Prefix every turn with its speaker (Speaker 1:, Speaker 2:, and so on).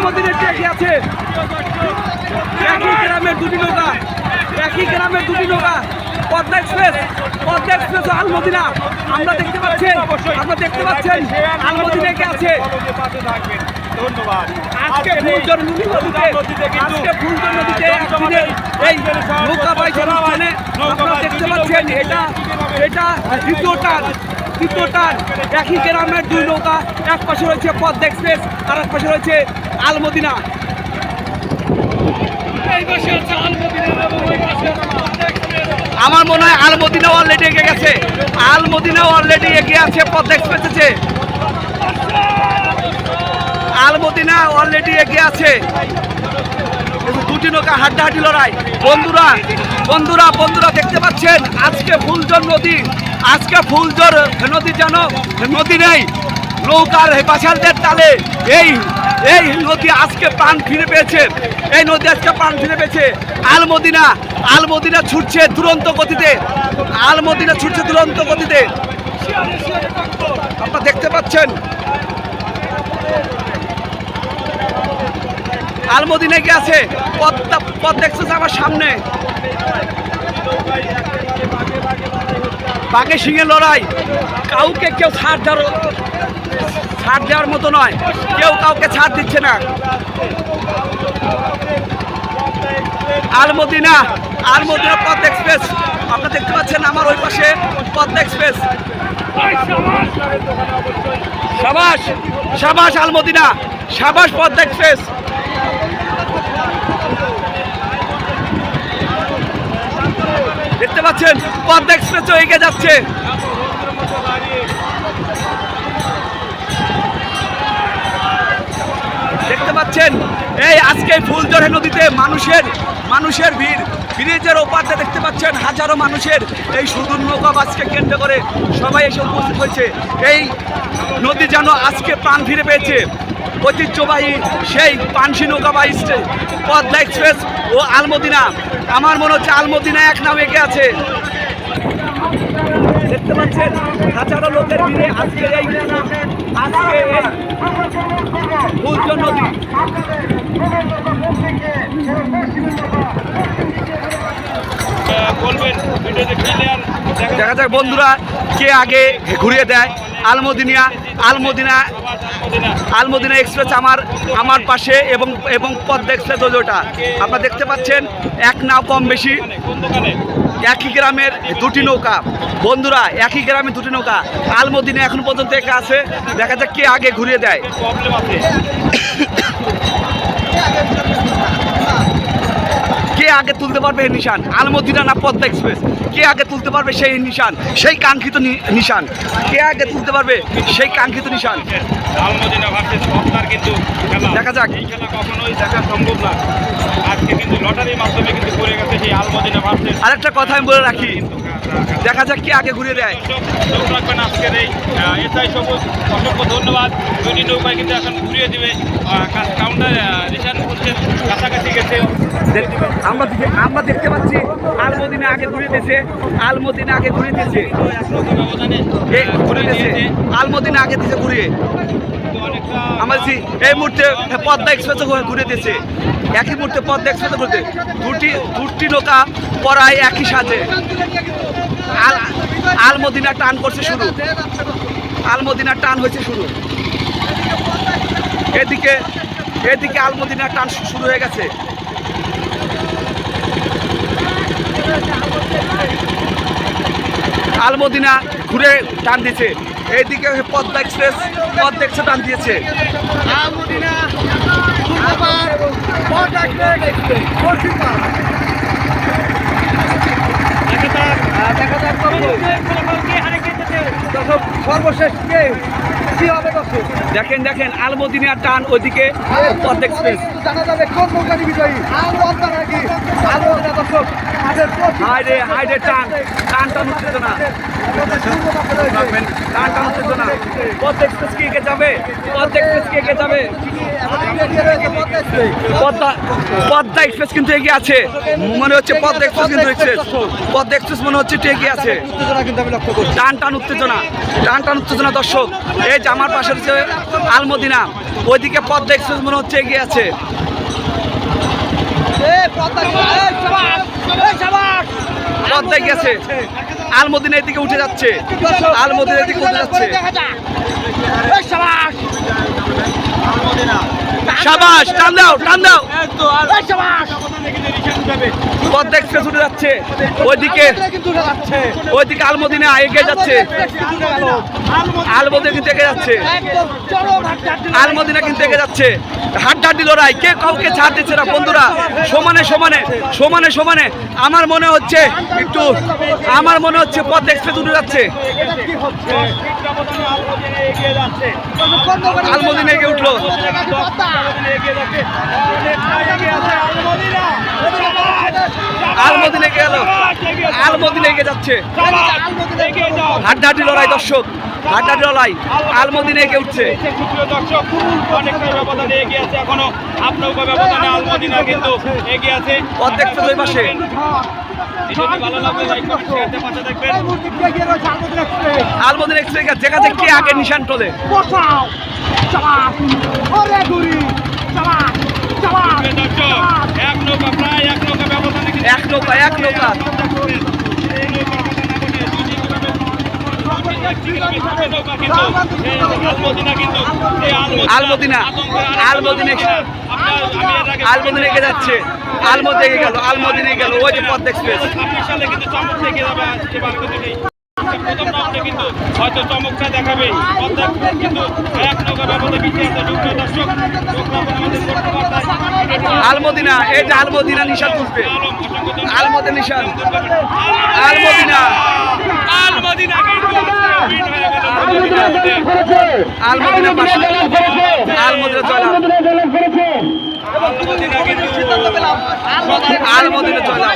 Speaker 1: আলমদিনের ট্রেকি আছে। একই গ্রামের দুটি নৌকা, একই গ্রামের দুটি নৌকা, পদ্মা এক্সপ্রেস ও আলমদিনা। আমরা দেখতে পাচ্ছেন, আপনারা দেখতে পাচ্ছেন আলমদিনা কে আছে।
Speaker 2: ধন্যবাদ।
Speaker 1: আজকে ফুলজর নদীতে একদিনের এই নৌকা বাইচ অনুষ্ঠানে আপনারা দেখতে পাচ্ছেন এটা দ্বিতীয় টান। একই গ্রামের দুই নৌকা, এক পাশে রয়েছে পদ্মা এক্সপ্রেস আর এক পাশে রয়েছে আলমদিনা। আমার মনে হয় আলমদিনা অলরেডি এগিয়ে গেছে, আলমদিনা অলরেডি এগিয়ে আছে পদ্মা এক্সপ্রেস আছে। আলমদিনা অলরেডি এগিয়ে আছে। দুটি নৌকা হাড্ডাহাড্ডি লড়াই। বন্ধুরা দেখতে পাচ্ছেন আজকে ফুলজর নদী, যেন নদী নেই। নৌকার বাসালদের তালে এই নদী আজকে প্রাণ ফিরে পেয়েছে। আলমদিনা ছুটছে দুরন্ত গতিতে। আপনারা দেখতে পাচ্ছেন আলমদিনা কে আছে। পদ্মা এক্সপ্রেস আমার সামনে। বাঘে সিংহে লড়াই। কাউকে কেউ ছাড় দেওয়ার মতো নয়, কেউ কাউকে ছাড় দিচ্ছে না। আলমদিনা পদ্মা এক্সপ্রেস আপনারা দেখতে পাচ্ছেন আমার ওই পাশে পদ্মা এক্সপ্রেস। সাবাস আলমদিনা, সাবাস পদ্মা এক্সপ্রেস। দেখতে পাচ্ছেন পদ্মা এক্সপ্রেসও এগিয়ে যাচ্ছে। দেখতে পাচ্ছেন এই আজকে ফুলজর নদীতে মানুষের ভিড়। ব্রিজের ওপারটা দেখতে পাচ্ছেন হাজারো মানুষের এই সুদূর নৌকাবাজকে কেন্দ্র করে সবাই এসে উপস্থিত হয়েছে। এই নদী যেন আজকে প্রাণ ফিরে পেয়েছে। ঐতিহ্যবাহী সেই পানসি নৌকাবাহী পদ্মা এক্সপ্রেস ও আলমদিনা। আমার মনে হচ্ছে আলমদিনা এক নাম এগিয়ে আছে। দেখতে পাচ্ছেন হাজারো লোকের ভিড়ে আজকে এই ফুলজর নদী। দেখা যাক বন্ধুরা কে আগে ঘুরিয়ে দেয়। আলমদিনা এক্সপ্রেস আমার পাশে এবং পদ্মা এক্সপ্রেস ওটা আপনারা দেখতে পাচ্ছেন। এক নাও কম বেশি, একই গ্রামের দুটি নৌকা। বন্ধুরা একই গ্রামে দুটি নৌকা। আলমদিনা এখন পর্যন্ত একা আছে। দেখা যাক কে আগে ঘুরিয়ে দেয়। কে আগে তুলতে পারবে এই নিশান, আলমদিনা না পদ্মা এক্সপ্রেস? কে আগে তুলতে পারবে সেই নিশান, সেই কাঙ্ক্ষিত নিশান? কে আগে তুলতে পারবে সেই কাঙ্ক্ষিত নিশান? দেখা যাক।
Speaker 2: এই খেলা কখনোই দেখা সম্ভব না। আজকে কিন্তু লটারির মাধ্যমে কিন্তু পড়ে গেছে সেই আলমদিনা ভার্সেস।
Speaker 1: আরেকটা কথা আমি বলে রাখি, দেখা যাক কে আগে ঘুরিয়ে দেয়।
Speaker 2: চোখ রাখবেন আজকের এই এসআই সবুজ, অসংখ্য ধন্যবাদ। দুটি নৌকায় কিন্তু এখন ঘুরিয়ে দেবে। কাউন্টার রিসান বলছেন কাছাকাছি গেছে।
Speaker 1: আমরা দেখতে পাচ্ছি আলমদিনা আগে ঘুরিয়ে দিয়েছে। আলমদিনা আগে ঘুরিয়ে দিয়েছে। ঘুরিয়ে আমরা এই মুহূর্তে পদ্মা এক্সপ্রেসও ঘুরে দিয়েছে। একই মুহূর্তে পদ্মা এক্সপ্রেসও ঘুরতে দুটি নৌকা পড়ায় একই সাজে। আলমদিনা টান করছে শুরু, আলমদিনা টান হয়েছে শুরু। এদিকে আলমদিনা টান শুরু হয়ে গেছে। আলমদিনা ঘুরে টান দিয়েছে। এইদিকে পদ্মা এক্সপ্রেস টান দিয়েছে। সর্বশেষ দেখেন আলমদিনার টান, ওইদিকে পদ্মা এক্সপ্রেস। জানা যাবে কোন নৌকাটি বিজয়ী, নাকি হাইরে টান উঠতেছে না। রাখবেন। টান উত্তেজনা। পদ্মা এক্সপ্রেস কি এগিয়ে যাবে? পদ্মা এক্সপ্রেস কি এগিয়ে যাবে? পদ্মা এক্সপ্রেস কিন্তু এগিয়ে আছে, মনে হচ্ছে পদ্মা এক্সপ্রেস কিন্তু পদ্মা এক্সপ্রেস মনে হচ্ছে একটু এগিয়ে আছে। টান উত্তেজনা দর্শক। এই যে আমার পাশে হচ্ছে আলমদিনা, ওইদিকে পদ্মা এক্সপ্রেস মনে হচ্ছে এগিয়ে আছে। পদ্মা গেছে, আলমদিনা এদিকে উঠে যাচ্ছে, আলমদিনা এদিকে উঠে যাচ্ছে। শাবাশ, টান দাও। পদ্মা এক্সপ্রেস উঠে যাচ্ছে, ওইদিকে আলমদিনা এগিয়ে যাচ্ছে, আলমদিনা কিন্তু এগিয়ে যাচ্ছে, আলমদিনা কিন্তু এগিয়ে যাচ্ছে। হাড্ডাহাড্ডি লড়াই, কে কাউকে ছাড় দিচ্ছে না বন্ধুরা, সমানে। আমার মনে হচ্ছে পদ্মা এক্সপ্রেস উঠে যাচ্ছে। আলমদিনা এগিয়ে উঠলো, আলমদিনা গেল, আলমদিনা এগিয়ে যাচ্ছে। হাড্ডাহাড্ডি লড়াই দর্শক, হাড্ডাহাড্ডি লড়াই, আলমদিনা এগিয়ে উঠছে।
Speaker 2: দর্শক অনেকটাই ব্যবধানে এগিয়ে আছে, এখনো আপনার ব্যবধানে আলমদিনা কিন্তু এগিয়ে আছে।
Speaker 1: পদ্মা এক্সপ্রেস ওই পাশে।
Speaker 2: ভালো লাগবে লাইক কমেন্ট শেয়ার দিয়ে পাশে থাকবেন।
Speaker 1: আলমদিনা এক্সপ্রেস যেখানে কে আগে নিশান তোলে।
Speaker 2: এক নৌকা প্রায় এক নৌকা ব্যবধানে
Speaker 1: এক নৌকা আলমদিনা এগিয়ে যাচ্ছে, আলমদিনা গেল, ওই যে পদ্মা এক্সপ্রেস।
Speaker 2: কিন্তু হয়তো চমকটা দেখাবে, কিন্তু এক নৌকা ব্যবধানে পিছিয়ে আছে। দর্শক
Speaker 1: আলমদিনা, এই যে আলমদিনা নিশান তুলবে, আলমদিনা নিশান, আলমদিনা পাশে, আলমদিনা জয়লাভ, আলমদিনা জয়লাভ।